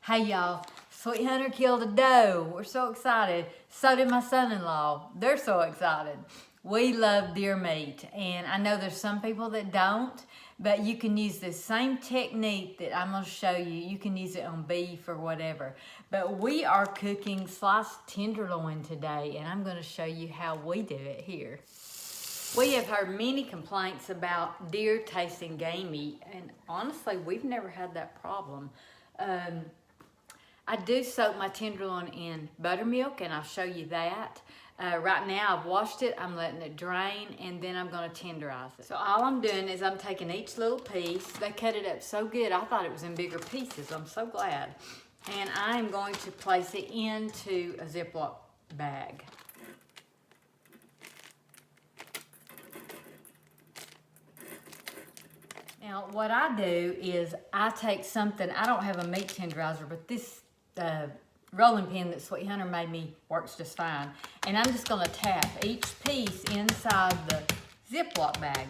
Hey y'all, Sweet Hunter killed a doe. We're so excited. So did my son-in-law. They're so excited. We love deer meat, and I know there's some people that don't, but you can use the same technique that I'm going to show you. You can use it on beef or whatever. But we are cooking sliced tenderloin today, and I'm going to show you how we do it here. We have heard many complaints about deer tasting gamey, and honestly, we've never had that problem. I do soak my tenderloin in buttermilk, and I'll show you that. Right now, I've washed it, I'm letting it drain, and then I'm going to tenderize it. So all I'm doing is I'm taking each little piece. They cut it up so good, I thought it was in bigger pieces. I'm so glad. And I'm going to place it into a Ziploc bag. Now, what I do is I take something, I don't have a meat tenderizer, but this rolling pin that Sweet Hunter made me works just fine. And I'm just gonna tap each piece inside the Ziploc bag.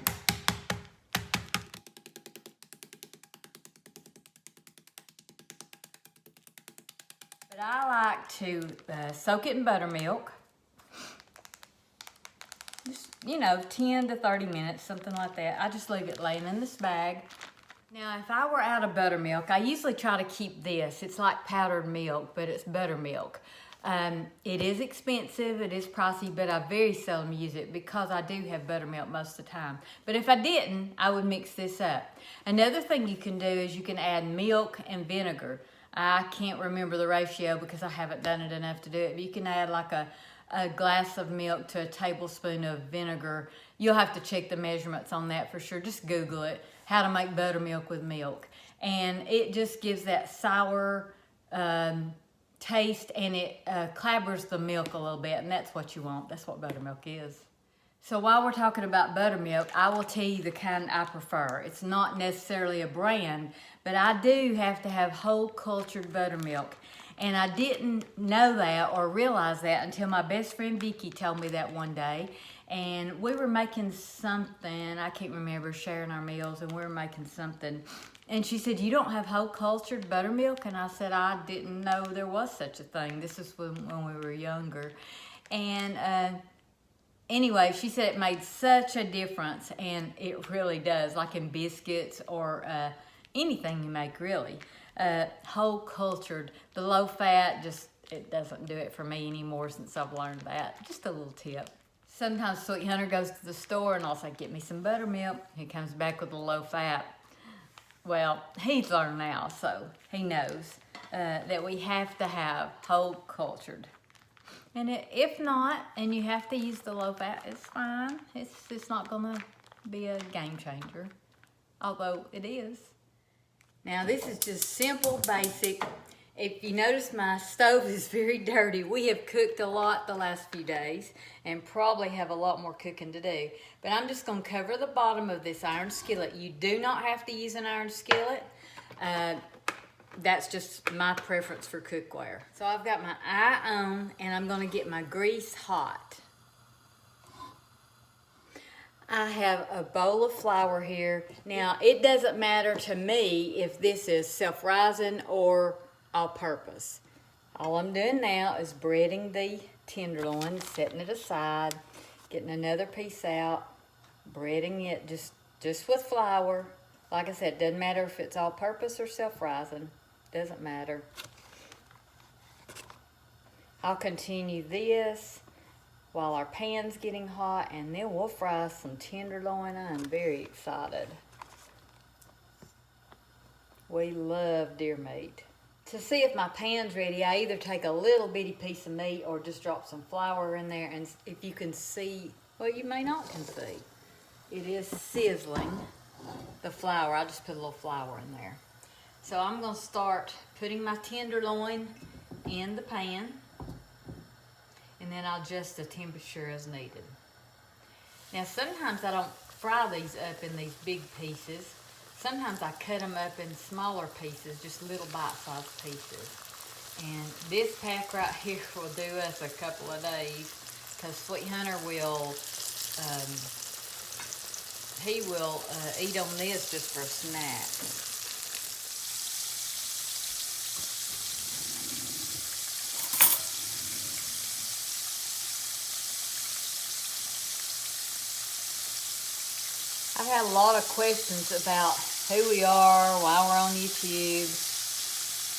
But I like to soak it in buttermilk. Just, 10 to 30 minutes, something like that. I just leave it laying in this bag. Now, if I were out of buttermilk, I usually try to keep this. It's like powdered milk, but it's buttermilk. It is expensive, it is pricey, but I very seldom use it because I do have buttermilk most of the time. But if I didn't, I would mix this up. Another thing you can do is you can add milk and vinegar. I can't remember the ratio because I haven't done it enough to do it, but you can add like a glass of milk to a tablespoon of vinegar. You'll have to check the measurements on that for sure. Just Google it, how to make buttermilk with milk. And it just gives that sour taste, and it clabbers the milk a little bit, and that's what you want. That's what buttermilk is. So while we're talking about buttermilk, I will tell you the kind I prefer. It's not necessarily a brand, but I do have to have whole cultured buttermilk. And I didn't know that or realize that until my best friend Vicky told me that one day. And we were making something, I can't remember, sharing our meals, and we were making something. And she said, "You don't have whole cultured buttermilk?" And I said, "I didn't know there was such a thing." This is when we were younger. And anyway, she said it made such a difference, and it really does, like in biscuits or anything you make, really. Whole cultured, the low fat, just, it doesn't do it for me anymore since I've learned that. Just a little tip. Sometimes Sweet Hunter goes to the store and I'll say, "Get me some buttermilk." He comes back with a low fat. Well, he's learned now, so he knows that we have to have whole cultured. And if not, and you have to use the low fat, it's fine. It's not gonna be a game changer, although it is. Now this is just simple, basic. If you notice, my stove is very dirty. We have cooked a lot the last few days and probably have a lot more cooking to do. But I'm just gonna cover the bottom of this iron skillet. You do not have to use an iron skillet. That's just my preference for cookware. So I've got my eye on, and I'm gonna get my grease hot. I have a bowl of flour here. Now, it doesn't matter to me if this is self-rising or all-purpose. All I'm doing now is breading the tenderloin, setting it aside, getting another piece out, breading it just with flour. Like I said, it doesn't matter if it's all-purpose or self-rising. Doesn't matter. I'll continue this while our pan's getting hot, and then we'll fry some tenderloin. I am very excited. We love deer meat. To see if my pan's ready, I either take a little bitty piece of meat or just drop some flour in there, and if you can see, well, you may not can see, it is sizzling, the flour. I just put a little flour in there. So I'm gonna start putting my tenderloin in the pan, and then I'll adjust the temperature as needed. Now, sometimes I don't fry these up in these big pieces. Sometimes I cut them up in smaller pieces, just little bite-sized pieces. And this pack right here will do us a couple of days, because Sweet Hunter will, he will eat on this just for a snack. had a lot of questions about who we are, why we're on YouTube,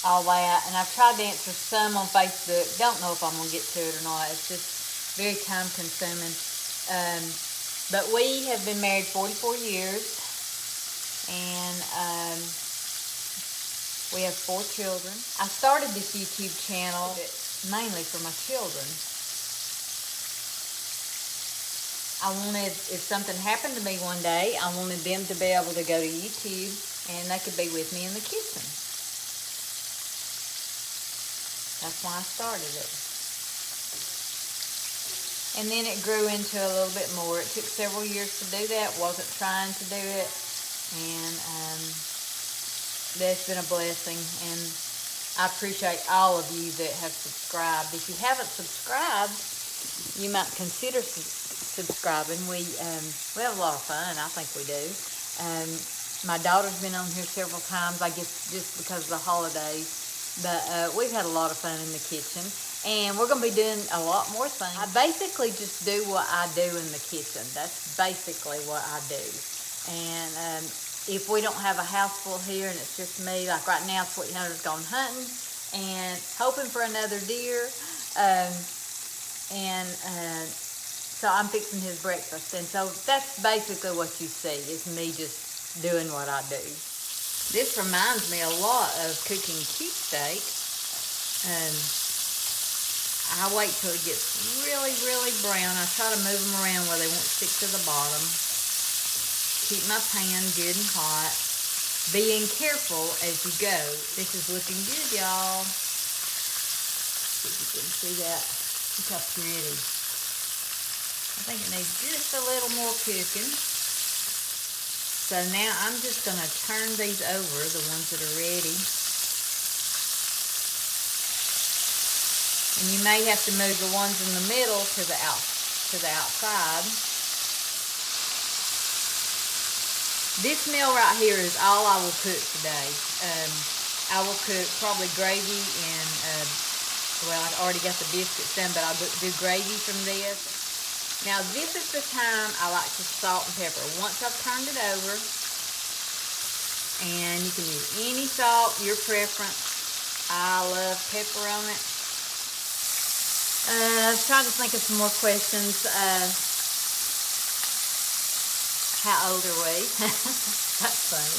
all that. And I've tried to answer some on Facebook. Don't know if I'm going to get to it or not. It's just very time consuming. But we have been married 44 years. And we have 4 children. I started this YouTube channel mainly for my children. I wanted, if something happened to me one day, I wanted them to be able to go to YouTube and they could be with me in the kitchen. That's why I started it. And then it grew into a little bit more. It took several years to do that. Wasn't trying to do it. And that's been a blessing. And I appreciate all of you that have subscribed. If you haven't subscribed, you might consider subscribing. We have a lot of fun. I think we do. My daughter's been on here several times, I guess just because of the holidays. But we've had a lot of fun in the kitchen. And we're going to be doing a lot more things. I basically just do what I do in the kitchen. That's basically what I do. And if we don't have a house full here and it's just me, like right now, Sweet Hunter's gone hunting and hoping for another deer. So I'm fixing his breakfast. And so that's basically what you see, is me just doing what I do. This reminds me a lot of cooking cube steak. I wait till it gets really, really brown. I try to move them around where they won't stick to the bottom. Keep my pan good and hot. Being careful as you go. This is looking good, y'all. See if you can see that. Look how pretty. I think it needs just a little more cooking. So now I'm just going to turn these over, the ones that are ready. And you may have to move the ones in the middle to the outside. This meal right here is all I will cook today. I will cook probably gravy and, well, I've already got the biscuits done, but I'll do gravy from this. Now this is the time I like to salt and pepper. Once I've turned it over, and you can use any salt, your preference. I love pepper on it. I was trying to think of some more questions. How old are we? That's funny.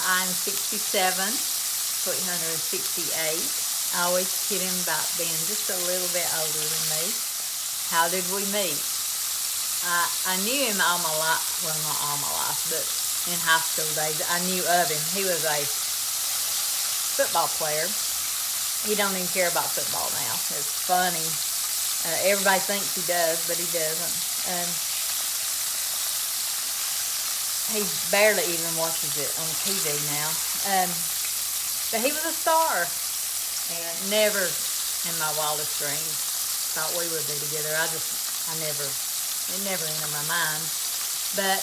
I'm 67. Sweet Hunter is 68. I always kid him about being just a little bit older than me. How did we meet? I knew him all my life. Well, not all my life, but in high school days, I knew of him. He was a football player. He don't even care about football now. It's funny. Everybody thinks he does, but he doesn't. He barely even watches it on TV now. But he was a star. And never in my wildest dreams thought we would be together. It never entered my mind. But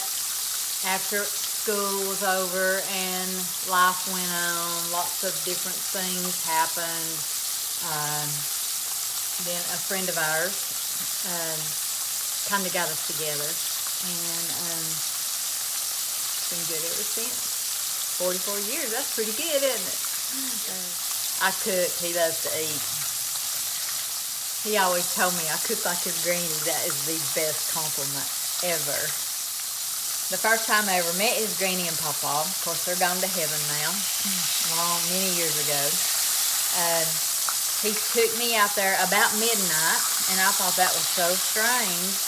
after school was over and life went on, lots of different things happened. Then a friend of ours kind of got us together. And it's been good ever since. 44 years, that's pretty good, isn't it? I cook, he loves to eat. He always told me I cook like his granny. That is the best compliment ever. The first time I ever met his granny and papa, of course they're gone to heaven now, many years ago. He took me out there about midnight, and I thought that was so strange.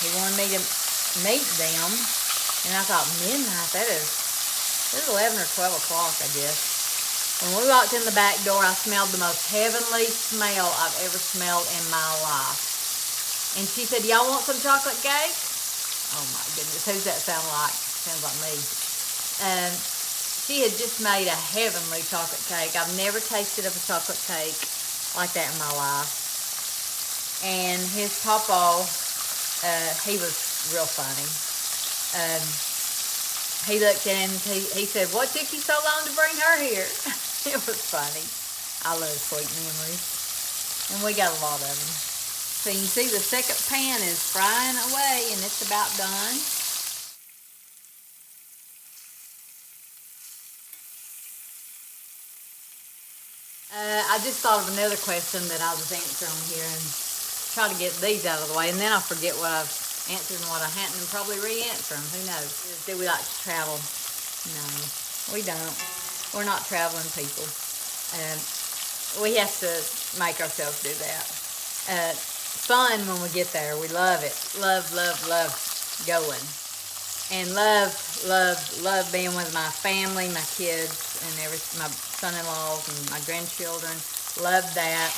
He wanted me to meet them, and I thought, midnight, it was 11 or 12 o'clock, I guess. When we walked in the back door, I smelled the most heavenly smell I've ever smelled in my life. And she said, y'all want some chocolate cake? Oh my goodness, who's that sound like? Sounds like me. She had just made a heavenly chocolate cake. I've never tasted of a chocolate cake like that in my life. And his papa, he was real funny. He looked in, he said, what took you so long to bring her here? It was funny. I love sweet memories. And we got a lot of them. So you can see the second pan is frying away and it's about done. I just thought of another question that I was answering here and try to get these out of the way, and then I'll forget what I've answered and what I hadn't, and probably re-answer them. Who knows? Do we like to travel? No, we don't. We're not traveling people. We have to make ourselves do that. Fun when we get there. We love it. Love, love, love going. And love being with my family, my kids, and my son-in-laws and my grandchildren. Love that.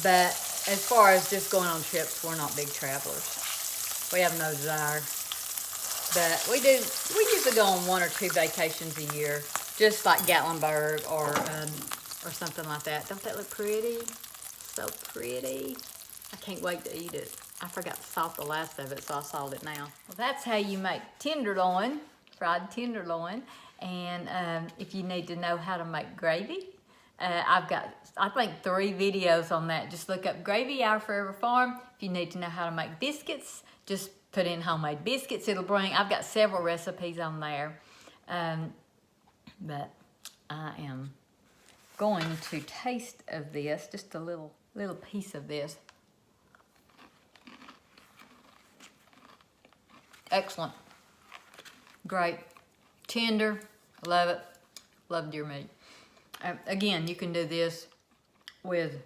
But as far as just going on trips, we're not big travelers. We have no desire. But we usually go on 1 or 2 vacations a year, just like Gatlinburg or something like that. Don't that look pretty? So pretty. I can't wait to eat it. I forgot to salt the last of it, so I salt it now. Well, that's how you make tenderloin, fried tenderloin. And if you need to know how to make gravy, I've got, I think, 3 videos on that. Just look up Gravy Our Forever Farm. If you need to know how to make biscuits, just put in homemade biscuits. It'll bring, I've got several recipes on there. But I am going to taste of this, just a little piece of this. Excellent. Great. Tender. Love it. Love deer meat. Again, you can do this with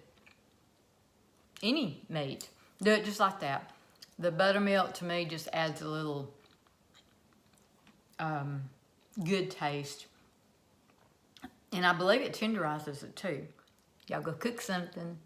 any meat. Do it just like that. The buttermilk to me just adds a little good taste. And I believe it tenderizes it too. Y'all go cook something.